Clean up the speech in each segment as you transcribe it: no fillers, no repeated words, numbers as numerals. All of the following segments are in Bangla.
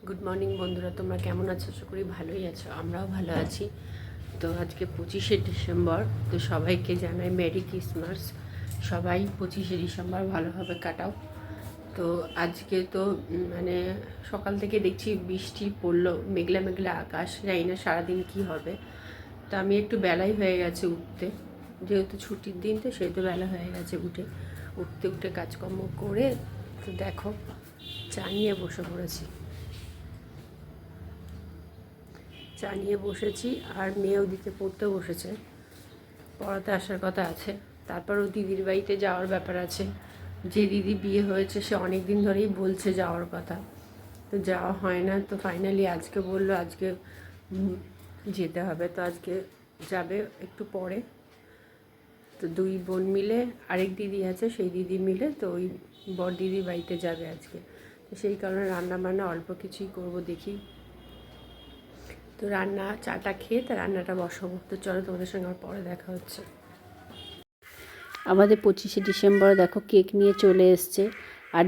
গুড মর্নিং বন্ধুরা, তোমরা কেমন আছো? আশা করি ভালোই আছো, আমরাও ভালো আছি। তো আজকে 25শে ডিসেম্বর। তো সবাইকে জানাই মেরি ক্রিসমাস। সবাই 25শে ডিসেম্বর ভালোভাবে কাটাও। তো আজকে তো মানে সকাল থেকে দেখছি বৃষ্টি পড়লো, মেঘলা মেঘলা আকাশ, জানি না সারাদিন কী হবে। তো আমি একটু বেলাই হয়ে গেছে উঠতে, যেহেতু ছুটির দিন তো সেহেতু বেলা হয়ে গেছে উঠতে উঠতে কাজকর্ম করে। তো দেখো, চা নিয়ে বসে পড়েছি, চা নিয়ে বসেছি। আর মেয়েও দিতে পড়তে বসেছে, পড়াতে আসার কথা আছে। তারপরও দিদির বাড়িতে যাওয়ার ব্যাপার আছে। যে দিদি বিয়ে হয়েছে সে অনেক দিন ধরেই বলছে যাওয়ার কথা, তো যাওয়া হয় না। তো ফাইনালি আজকে বললো আজকে যেতে হবে। তো আজকে যাবে একটু পরে। তো দুই বোন মিলে, আরেক দিদি আছে সেই দিদি মিলে, তো ওই বড় দিদির বাড়িতে যাবে আজকে। তো সেই কারণে রান্না বান্না অল্প কিছুই করবো দেখি। তো চাটা খেয়ে তার রান্নাটা বসাবো। তো চলো, তোমাদের সঙ্গে আমার পরে দেখা হচ্ছে। আমাদের 25শে ডিসেম্বর দেখো কেক নিয়ে চলে এসছে। আর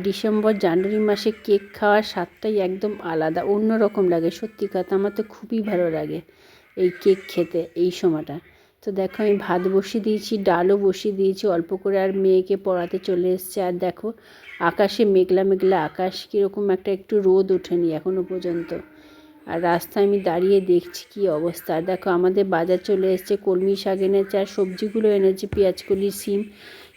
জানুয়ারি মাসে কেক খাওয়ার স্বাদটাই একদম আলাদা, অন্য রকম লাগে। সত্যি কথা, আমার তো খুবই ভালো লাগে এই কেক খেতে এই সময়টা। তো দেখো, আমি ভাত বসিয়ে দিয়েছি, ডালও বসিয়ে দিয়েছি অল্প করে। আর মেয়েকে পড়াতে চলে এসছে। আর দেখো, আকাশে মেঘলা মেঘলা আকাশ, কীরকম একটা একটু রোদ ওঠেনি এখনও পর্যন্ত। আর রাস্তায় আমি দাঁড়িয়ে দেখছি কি অবস্থা। আর দেখো, আমাদের বাজার চলে এসেছে, কলমি শাক এনেছে আর সবজিগুলো এনেছে, পেঁয়াজকলি, সিম।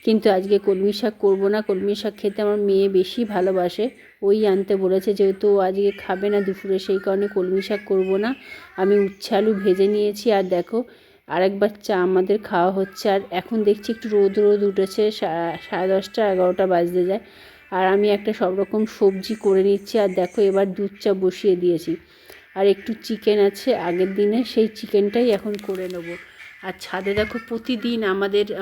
কিন্তু আজকে কলমি শাক করবো না, কলমি শাক খেতে আমার মেয়ে বেশি ভালোবাসে, ওই আনতে বলেছে। যেহেতু ও আজকে খাবে না দুপুরে, সেই কারণে কলমি শাক করবো না। আমি উচ্ছে আলু ভেজে নিয়েছি। আর দেখো, আরেকবার চা আমাদের খাওয়া হচ্ছে। আর এখন দেখছি একটু রোদ রোদ উঠেছে, 10:30 11টা বাজতে যায়। আর আমি একটা সব রকম সবজি করে নিচ্ছি। আর দেখো, এবার দুধ চা বসিয়ে দিয়েছি। আর একটু চিকেন আছে আগের দিনে, সেই চিকেনটাই এখন করে নেব। আর ছাদে দেখো, প্রতিদিন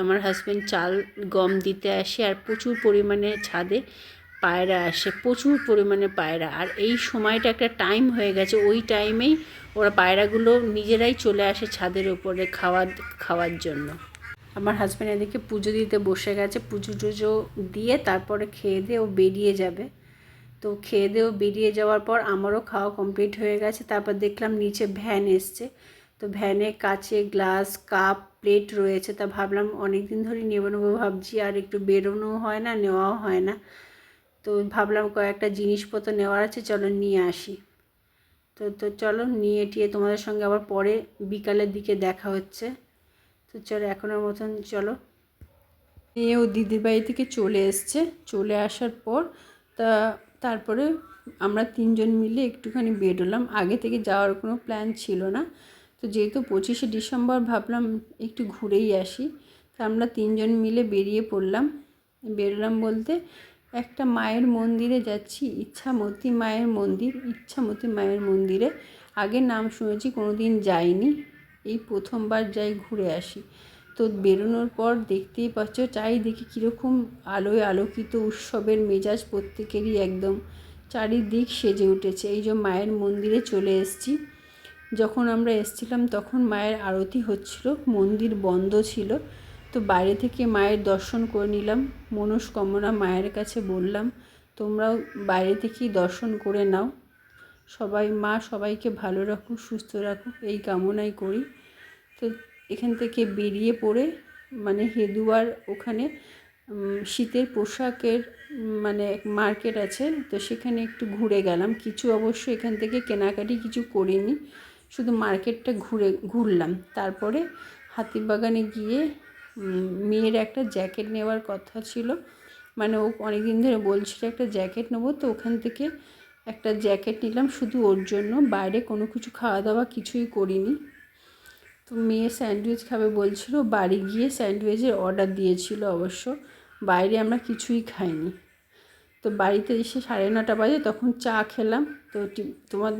আমার হাজব্যান্ড চাল গম দিতে আসে। আর প্রচুর পরিমাণে ছাদে পায়রা আসে, প্রচুর পরিমাণে পায়রা। আর এই সময়টা একটা টাইম হয়ে গেছে, ওই টাইমেই ওরা পায়রাগুলো নিজেরাই চলে আসে ছাদের উপরে খাওয়ার জন্য। আমার হাজব্যান্ড এদিকে পুজো দিতে বসে গেছে, পুজো টুজো দিয়ে তারপরে খেয়ে দিয়ে ও বেরিয়ে যাবে। তো খেয়ে দেও বেরিয়ে যাওয়ার পর আমারও খাওয়া কমপ্লিট হয়ে গেছে। তারপর দেখলাম নিচে ভ্যান এসছে। তো ভ্যানে কাচে গ্লাস কাপ প্লেট রয়েছে। তা ভাবলাম অনেক দিন ধরেই নেবো ভাবছি, আর একটু বেরোনোও হয় না, নেওয়াও হয় না। তো ভাবলাম কয়েকটা জিনিসপত্র নেওয়ার আছে, চলো নিয়ে আসি। তো চলো নিয়ে টিয়ে তোমাদের সঙ্গে আবার পরে বিকালের দিকে দেখা হচ্ছে। তো চলো, এখনের মতন চলো। ও দিদির বাড়ি থেকে চলে এসছে, চলে আসার পর তারপরে আমরা তিনজন মিলে একটুখানি বেরোলাম। আগে থেকে যাওয়ার কোনো প্ল্যান ছিল না। তো যেহেতু 25শে ডিসেম্বর ভাবলাম একটু ঘুরেই আসি। তো আমরা তিনজন মিলে বেরোলাম বলতে একটা মায়ের মন্দিরে যাচ্ছি, ইচ্ছামতী মায়ের মন্দিরে। আগে নাম শুনেছি, কোনো দিন যাইনি, এই প্রথমবার যাই, ঘুরে আসি। তো বেরোনোর পর দেখতেই পাচ্ছ চারিদিকে কীরকম আলোয় আলোকিত, উৎসবের মেজাজ প্রত্যেকেরই একদম চারিদিক সেজে উঠেছে। এই যে মায়ের মন্দিরে চলে এসেছি। যখন আমরা এসেছিলাম তখন মায়ের আরতি হচ্ছিল, মন্দির বন্ধ ছিল। তো বাইরে থেকে মায়ের দর্শন করে নিলাম, মনস্কামনা মায়ের কাছে বললাম তোমরাও বাইরে থেকেই দর্শন করে নাও। মা সবাইকে ভালো রাখুক, সুস্থ রাখুক, এই কামনাই করি। তো এখান থেকে বেরিয়ে পড়ে হেদুয়ার ওখানে শীতের পোশাকের মার্কেট আছে, তো সেখানে একটু ঘুরে গেলাম। কিছু অবশ্য এখান থেকে কেনাকাটি কিছু করিনি, শুধু মার্কেটটা ঘুরলাম। তারপরে হাতিবাগানে গিয়ে মেয়ের একটা জ্যাকেট নেওয়ার কথা ছিল, ও অনেকদিন ধরে বলছিল একটা জ্যাকেট নেবো। তো ওখান থেকে একটা জ্যাকেট নিলাম শুধু ওর জন্য, বাইরে কোনো কিছু খাওয়া দাওয়া কিছুই করিনি। তো মেয়ে স্যান্ডউইচ খাবে বলছিল, বাড়ি গিয়ে স্যান্ডউইচের অর্ডার দিয়েছিল অবশ্য, বাইরে আমরা কিছুই খাইনি। তো বাড়িতে এসে 9:30 বাজে, তখন চা খেলাম। তো তোমার